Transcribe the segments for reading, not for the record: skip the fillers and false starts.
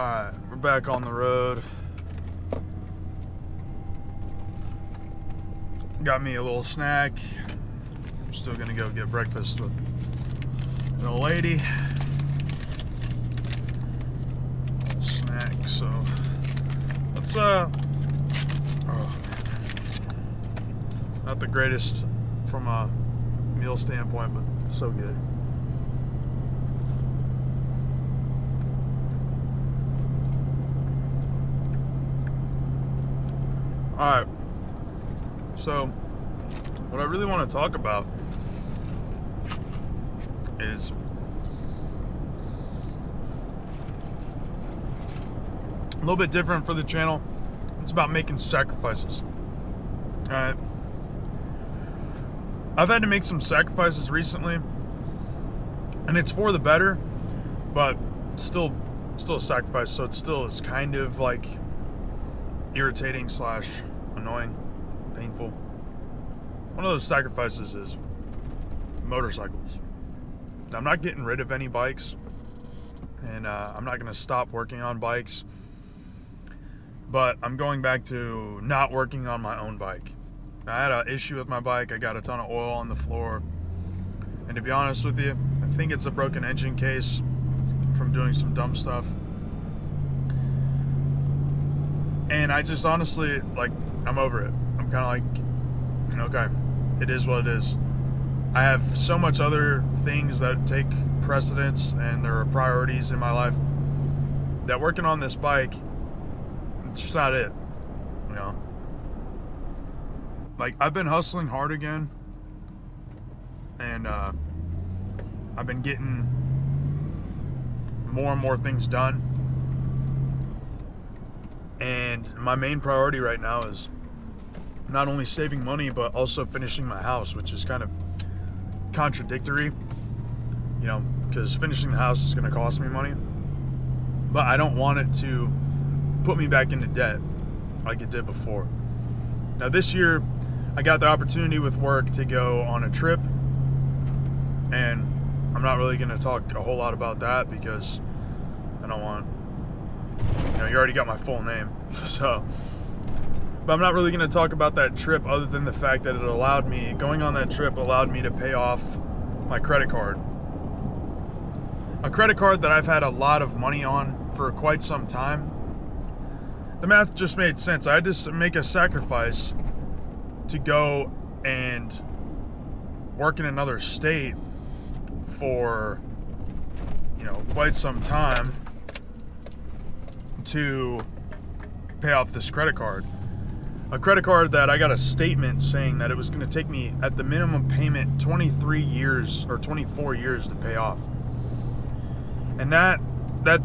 Alright, we're back on the road. Got me a little snack. I'm still gonna go get breakfast with an old lady. Snack, so let's oh man. Not the greatest from a meal standpoint, but so good. Alright, so what I really want to talk about is a little bit different for the channel. It's about making sacrifices. Alright, I've had to make some sacrifices recently, and it's for the better, but still a sacrifice, so it still is kind of like irritating / annoying, painful. One of those sacrifices is motorcycles. Now, I'm not getting rid of any bikes, and I'm not going to stop working on bikes, but I'm going back to not working on my own bike. Now, I had an issue with my bike. I got a ton of oil on the floor, and to be honest with you, I think it's a broken engine case from doing some dumb stuff. And I just honestly, I'm over it. I'm kind of like, okay, it is what it is. I have so much other things that take precedence, and there are priorities in my life, that working on this bike, it's just not it, you know? I've been hustling hard again, and I've been getting more and more things done. And my main priority right now is not only saving money, but also finishing my house, which is kind of contradictory, because finishing the house is going to cost me money. But I don't want it to put me back into debt like it did before. Now, this year, I got the opportunity with work to go on a trip, and I'm not really going to talk a whole lot about that because I don't want... you already got my full name, so. But I'm not really going to talk about that trip other than the fact that going on that trip allowed me to pay off my credit card. A credit card that I've had a lot of money on for quite some time. The math just made sense. I had to make a sacrifice to go and work in another state for, quite some time to pay off this credit card. A credit card that I got a statement saying that it was going to take me at the minimum payment 23 years or 24 years to pay off. And that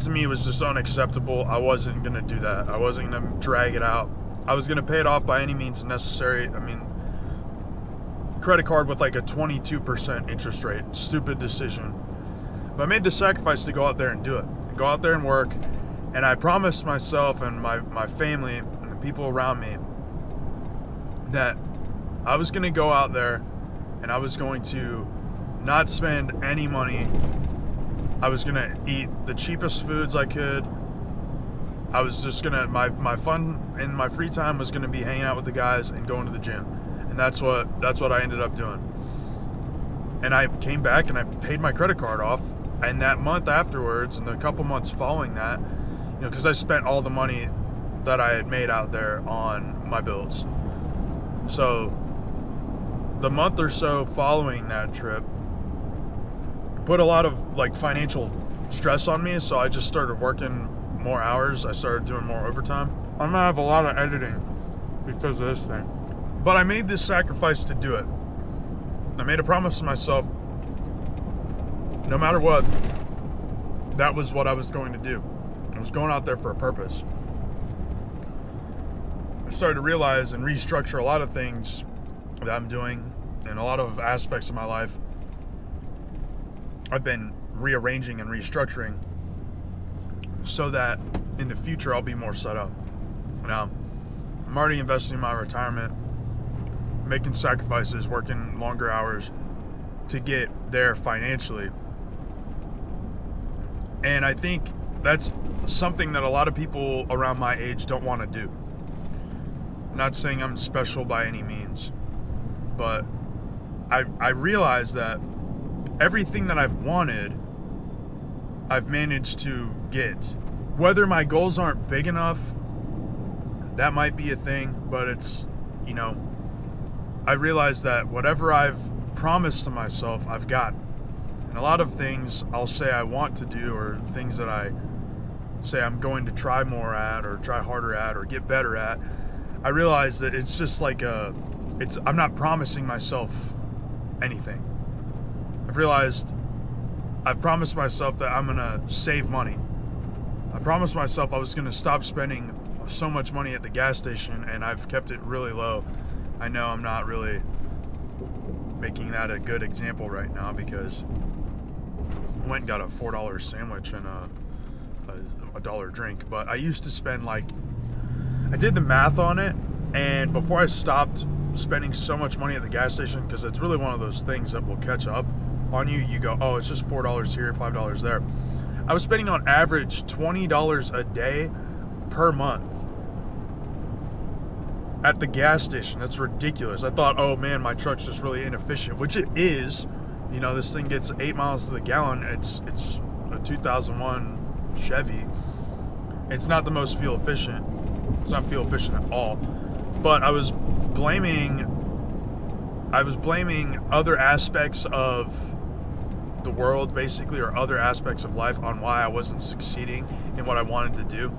to me was just unacceptable. I wasn't going to do that. I wasn't going to drag it out. I was going to pay it off by any means necessary. I mean, credit card with a 22% interest rate. Stupid decision. But I made the sacrifice to go out there and do it. Go out there and work. And I promised myself and my family and the people around me that I was going to go out there and I was going to not spend any money. I was going to eat the cheapest foods I could. I was just going to, my fun in my free time was going to be hanging out with the guys and going to the gym. And that's what I ended up doing. And I came back and I paid my credit card off. And that month afterwards, and the couple months following that, because I spent all the money that I had made out there on my bills. So the month or so following that trip put a lot of financial stress on me. So I just started working more hours. I started doing more overtime. I'm gonna have a lot of editing because of this thing. But I made this sacrifice to do it. I made a promise to myself, no matter what, that was what I was going to do. I was going out there for a purpose. I started to realize and restructure a lot of things that I'm doing in a lot of aspects of my life. I've been rearranging and restructuring so that in the future I'll be more set up. Now, I'm already investing in my retirement, making sacrifices, working longer hours to get there financially. And I think that's something that a lot of people around my age don't want to do. I'm not saying I'm special by any means, but I realize that everything that I've wanted, I've managed to get. Whether my goals aren't big enough, that might be a thing, but it's, I realize that whatever I've promised to myself, I've got. And a lot of things I'll say I want to do, or things that I say I'm going to try more at, or try harder at, or get better at, I realize that it's just like I'm not promising myself anything. I've promised myself that I'm going to save money. I promised myself I was going to stop spending so much money at the gas station, and I've kept it really low. I know I'm not really making that a good example right now, because I went and got a $4 sandwich and a $1 drink, but I used to spend I did the math on it, and before I stopped spending so much money at the gas station, because it's really one of those things that will catch up on you. You go, oh, it's just $4 here, $5 there. I was spending on average $20 a day per month at the gas station. That's ridiculous. I thought, oh man, my truck's just really inefficient, which it is. This thing gets 8 miles to the gallon. It's a 2001 Chevy. It's not the most fuel efficient. It's not fuel efficient at all. But I was blaming other aspects of the world, basically, or other aspects of life, on why I wasn't succeeding in what I wanted to do,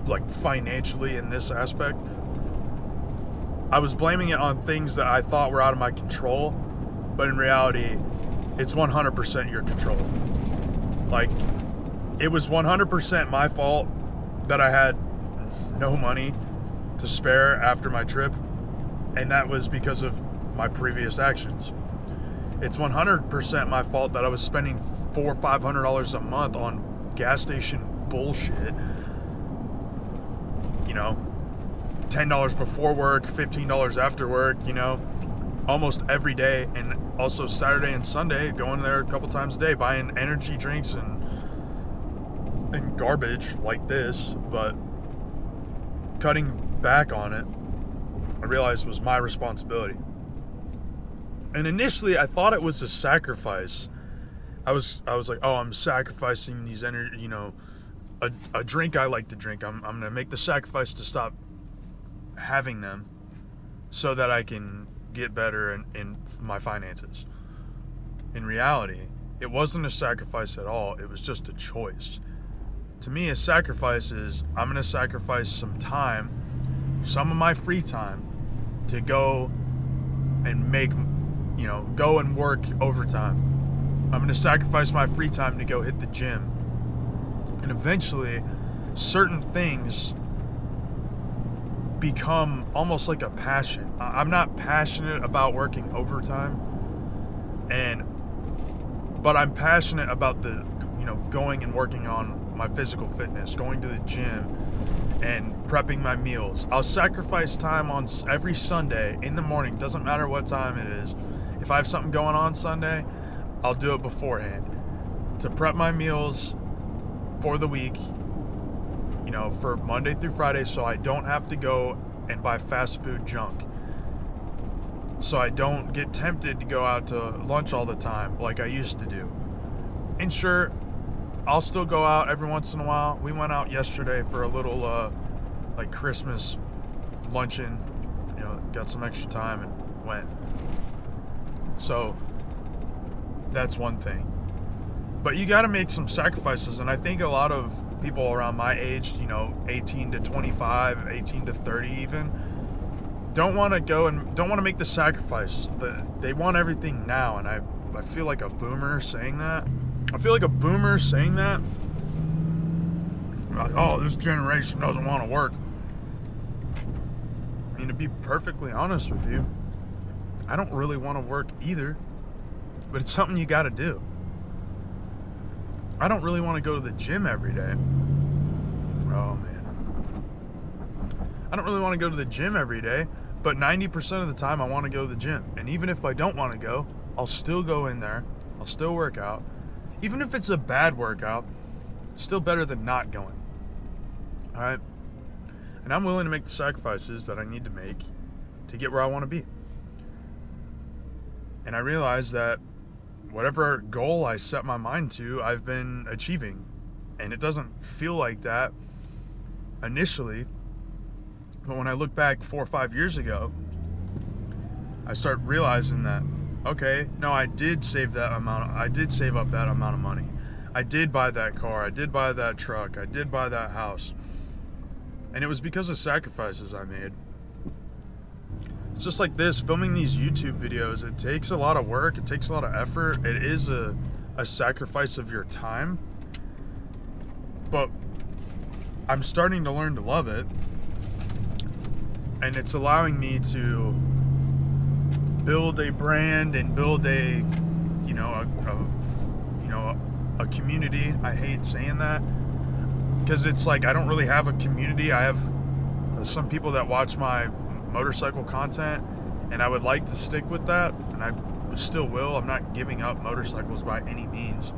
like financially in this aspect. I was blaming it on things that I thought were out of my control, but in reality, it's 100% your control. It was 100% my fault that I had no money to spare after my trip, and that was because of my previous actions. It's 100% my fault that I was spending $400 or $500 a month on gas station bullshit. $10 before work, $15 after work, almost every day, and also Saturday and Sunday, going there a couple times a day, buying energy drinks and garbage like this, but cutting back on it, I realized was my responsibility. And initially, I thought it was a sacrifice. I was like, oh, I'm sacrificing these energy, a drink I like to drink. I'm gonna make the sacrifice to stop having them so that I can get better in my finances. In reality, it wasn't a sacrifice at all. It was just a choice. To me, a sacrifice is I'm gonna sacrifice some time, some of my free time, to go and go and work overtime. I'm going to sacrifice my free time to go hit the gym. And eventually, certain things become almost like a passion. I'm not passionate about working overtime, but I'm passionate about going and working on my physical fitness, going to the gym, and prepping my meals. I'll sacrifice time on every Sunday in the morning, doesn't matter what time it is. If I have something going on Sunday, I'll do it beforehand to prep my meals for the week, for Monday through Friday, so I don't have to go and buy fast food junk. So I don't get tempted to go out to lunch all the time like I used to do. And sure, I'll still go out every once in a while. We went out yesterday for a little Christmas luncheon, got some extra time and went. So that's one thing. But you got to make some sacrifices, and I think a lot of people around my age, 18 to 25, 18 to 30 even, don't want to make the sacrifice. They want everything now, and I feel like a boomer saying that. Like, oh, this generation doesn't want to work. I mean, to be perfectly honest with you, I don't really want to work either, but it's something you got to do. I don't really want to go to the gym every day. Oh, man. I don't really want to go to the gym every day, but 90% of the time I want to go to the gym. And even if I don't want to go, I'll still go in there. I'll still work out. Even if it's a bad workout, Still better than not going. All right? And I'm willing to make the sacrifices that I need to make to get where I want to be. And I realize that whatever goal I set my mind to, I've been achieving. And it doesn't feel like that initially. But when I look back 4 or 5 years ago, I start realizing that, okay, no, I did save up that amount of money. I did buy that car. I did buy that truck. I did buy that house. And it was because of sacrifices I made. It's just like this, filming these YouTube videos, it takes a lot of work, it takes a lot of effort, it is a sacrifice of your time, but I'm starting to learn to love it, and it's allowing me to build a brand and build a community. I hate saying that, because it's like I don't really have a community. I have some people that watch my motorcycle content, and I would like to stick with that, and I still will. I'm not giving up motorcycles by any means.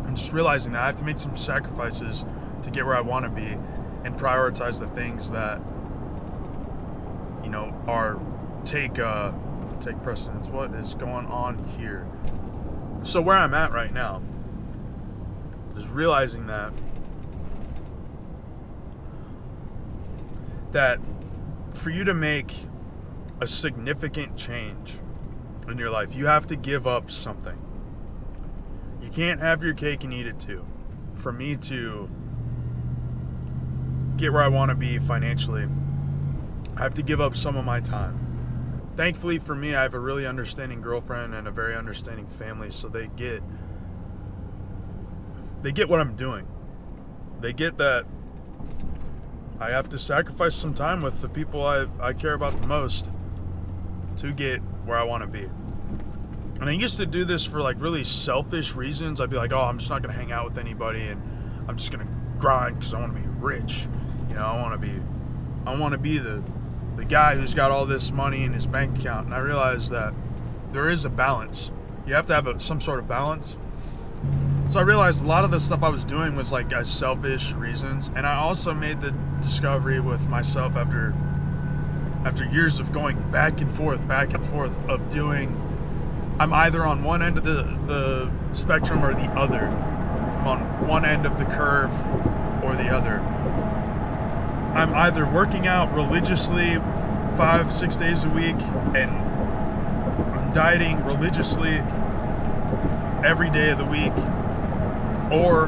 I'm just realizing that I have to make some sacrifices to get where I want to be and prioritize the things that take precedence. What is going on here? So where I'm at right now is realizing that for you to make a significant change in your life, you have to give up something. You can't have your cake and eat it too. For me to get where I want to be financially, I have to give up some of my time. Thankfully for me, I have a really understanding girlfriend and a very understanding family, so they get what I'm doing. They get that I have to sacrifice some time with the people I care about the most to get where I want to be. And I used to do this for like really selfish reasons. I'd be like, oh, I'm just not going to hang out with anybody, and I'm just going to grind because I want to be rich. I want to be the guy who's got all this money in his bank account. And I realized that there is a balance. You have to have some sort of balance. So I realized a lot of the stuff I was doing was like as selfish reasons. And I also made the discovery with myself after years of going back and forth of doing, I'm either on one end of the spectrum or the other. I'm on one end of the curve or the other. I'm either working out religiously 5-6 days a week, and I'm dieting religiously every day of the week, or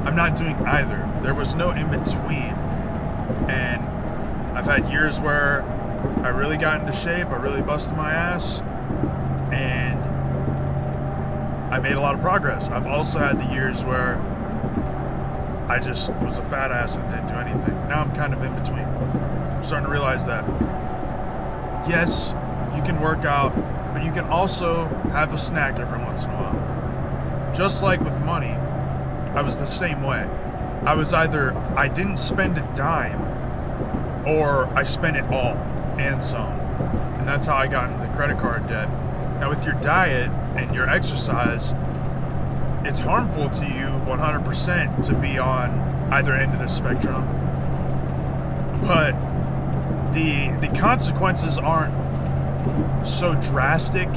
I'm not doing either. There was no in between. And I've had years where I really got into shape, I really busted my ass, and I made a lot of progress. I've also had the years where I just was a fat ass and didn't do anything. Now I'm kind of in between. I'm starting to realize that, yes, you can work out, but you can also have a snack every once in a while. Just like with money, I was the same way. I was either I didn't spend a dime, or I spent it all and some. And that's how I got into the credit card debt. Now with your diet and your exercise, it's harmful to you 100% to be on either end of the spectrum. But the consequences aren't so drastic,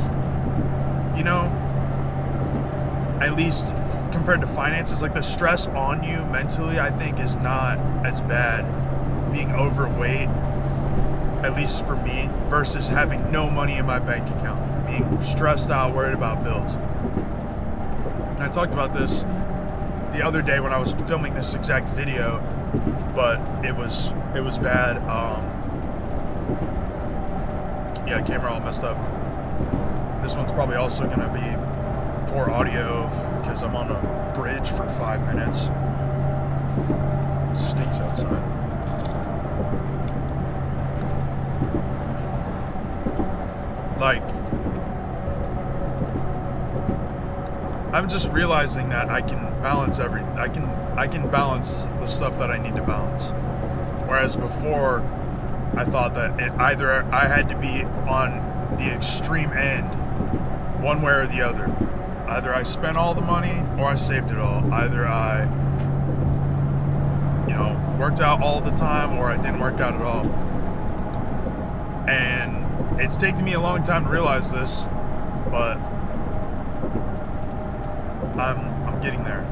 at least compared to finances. Like the stress on you mentally, I think, is not as bad being overweight, at least for me, versus having no money in my bank account, being stressed out, worried about bills. And I talked about this the other day when I was filming this exact video, but it was bad. Camera all messed up. This one's probably also going to be poor audio because I'm on a bridge for 5 minutes. It stinks outside. I'm just realizing that I can balance everything. I can balance the stuff that I need to balance. Whereas before, I thought that either I had to be on the extreme end, one way or the other, Either I spent all the money or I saved it all. Either I, worked out all the time or I didn't work out at all. And it's taken me a long time to realize this, but I'm getting there.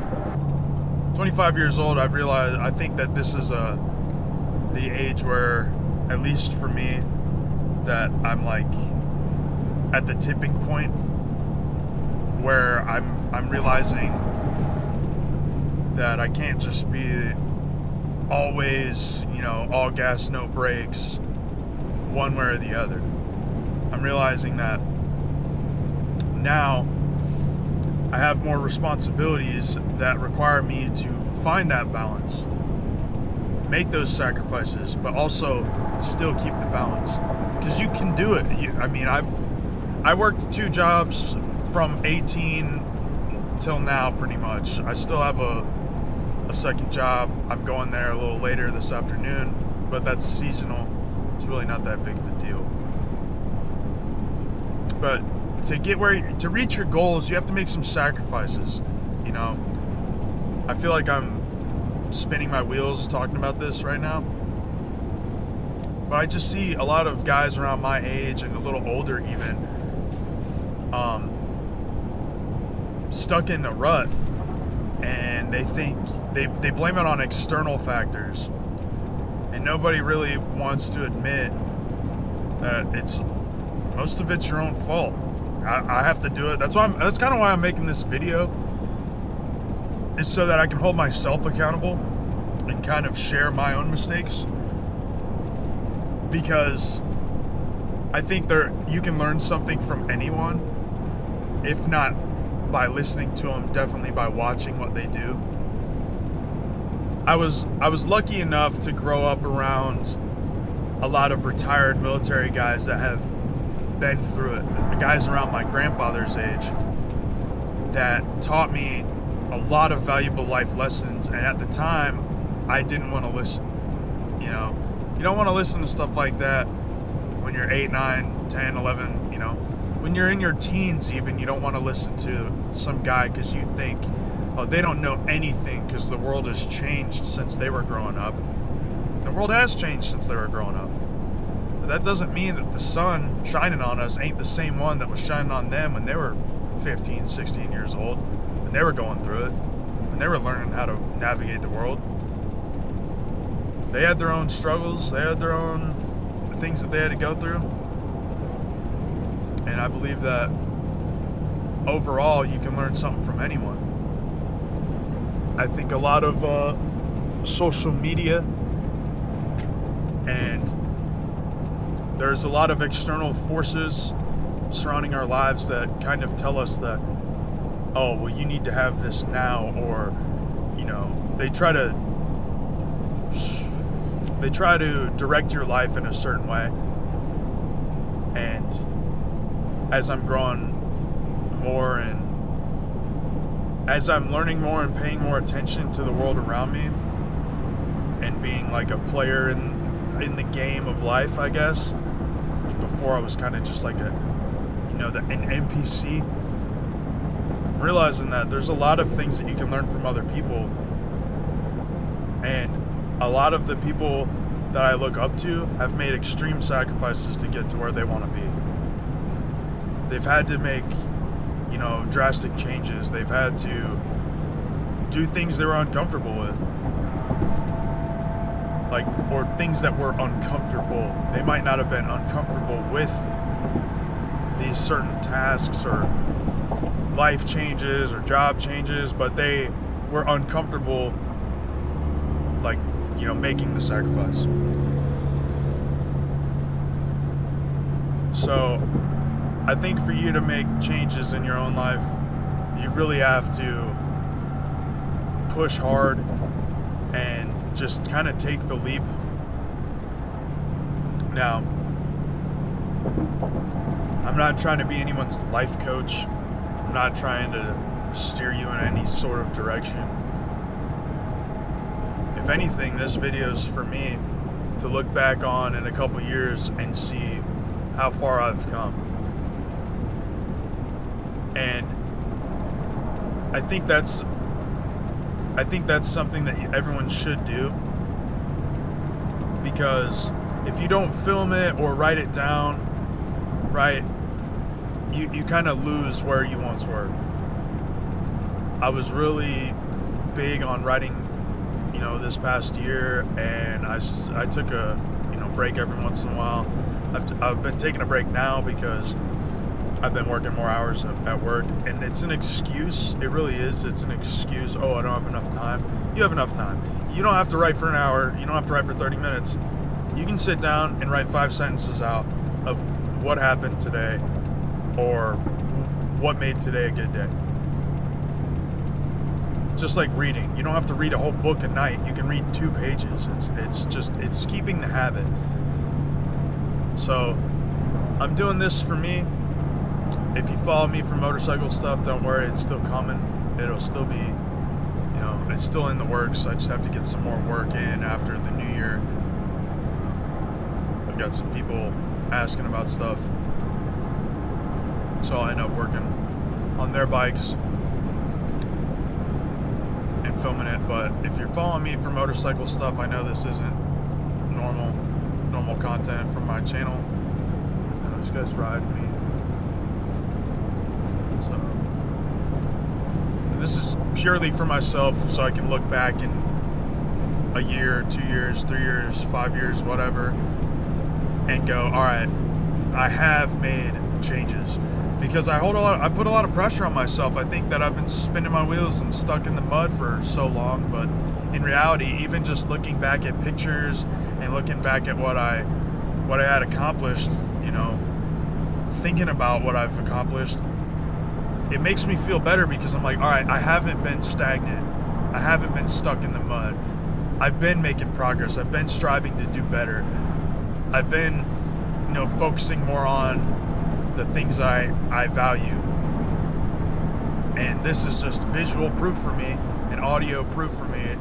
25 years old, I've realized, I think that this is the age where, at least for me, that I'm like at the tipping point where I'm realizing that I can't just be always, all gas, no brakes, one way or the other. I'm realizing that now I have more responsibilities that require me to find that balance, make those sacrifices, but also still keep the balance. Because you can do it. I worked 2 jobs from 18 till now, pretty much. I still have a second job. I'm going there a little later this afternoon, but that's seasonal. It's really not that big of a deal. But to reach your goals, you have to make some sacrifices. I feel like I'm spinning my wheels talking about this right now, but I just see a lot of guys around my age and a little older even, stuck in the rut, and they think they blame it on external factors, and nobody really wants to admit that most of it's your own fault. I have to do it. That's kind of why I'm making this video, is so that I can hold myself accountable and kind of share my own mistakes, because I think you can learn something from anyone, if not by listening to them, definitely by watching what they do. I was lucky enough to grow up around a lot of retired military guys that have been through it, guys around my grandfather's age that taught me a lot of valuable life lessons, and at the time I didn't want to listen. You don't want to listen to stuff like that when you're 8, 9, 10, 11, when you're in your teens even. You don't want to listen to some guy because you think, oh, they don't know anything because the world has changed since they were growing up. The world has changed since they were growing up. But that doesn't mean that the sun shining on us ain't the same one that was shining on them when they were 15, 16 years old, when they were going through it, when they were learning how to navigate the world. They had their own struggles, they had their own things that they had to go through. And I believe that overall you can learn something from anyone. I think a lot of social media, and there's a lot of external forces surrounding our lives that kind of tell us that, oh, well, you need to have this now, or they try to direct your life in a certain way. And as I'm growing more, and as I'm learning more and paying more attention to the world around me, and being like a player in the game of life, I guess, which before I was kind of just like an NPC, realizing that there's a lot of things that you can learn from other people, and a lot of the people that I look up to have made extreme sacrifices to get to where they want to be. They've had to make, drastic changes. They've had to do things they were uncomfortable with. Or things that were uncomfortable. They might not have been uncomfortable with these certain tasks or life changes or job changes, but they were uncomfortable, making the sacrifice. So I think for you to make changes in your own life, you really have to push hard and just kind of take the leap. Now, I'm not trying to be anyone's life coach. I'm not trying to steer you in any sort of direction. If anything, this video is for me to look back on in a couple years and see how far I've come. And I think that's something that everyone should do, because if you don't film it or write it down, right, you kind of lose where you once were. I was really big on writing, this past year, and I took a break every once in a while. I've been taking a break now because I've been working more hours at work, and it's an excuse. It really is. It's an excuse. Oh, I don't have enough time. You have enough time. You don't have to write for an hour. You don't have to write for 30 minutes. You can sit down and write 5 sentences out of what happened today or what made today a good day. Just like reading. You don't have to read a whole book a night. You can read 2 pages. It's keeping the habit. So I'm doing this for me. If you follow me for motorcycle stuff, don't worry, it's still coming. It'll still be, it's still in the works. I just have to get some more work in after the new year. I've got some people asking about stuff, so I end up working on their bikes and filming it. But if you're following me for motorcycle stuff, I know this isn't normal content from my channel. These guys ride me. So this is purely for myself, so I can look back in a year, 2 years, 3 years, 5 years, whatever, and go, all right, I have made changes. Because I put a lot of pressure on myself. I think that I've been spinning my wheels and stuck in the mud for so long, but in reality, even just looking back at pictures and looking back at what I had accomplished, thinking about what I've accomplished, it makes me feel better, because I'm like, all right, I haven't been stagnant. I haven't been stuck in the mud. I've been making progress. I've been striving to do better. I've been, focusing more on the things I value. And this is just visual proof for me and audio proof for me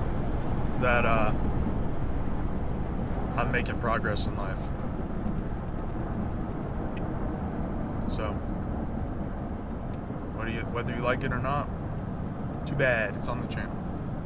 that I'm making progress in life. So, whether you like it or not, too bad, it's on the channel.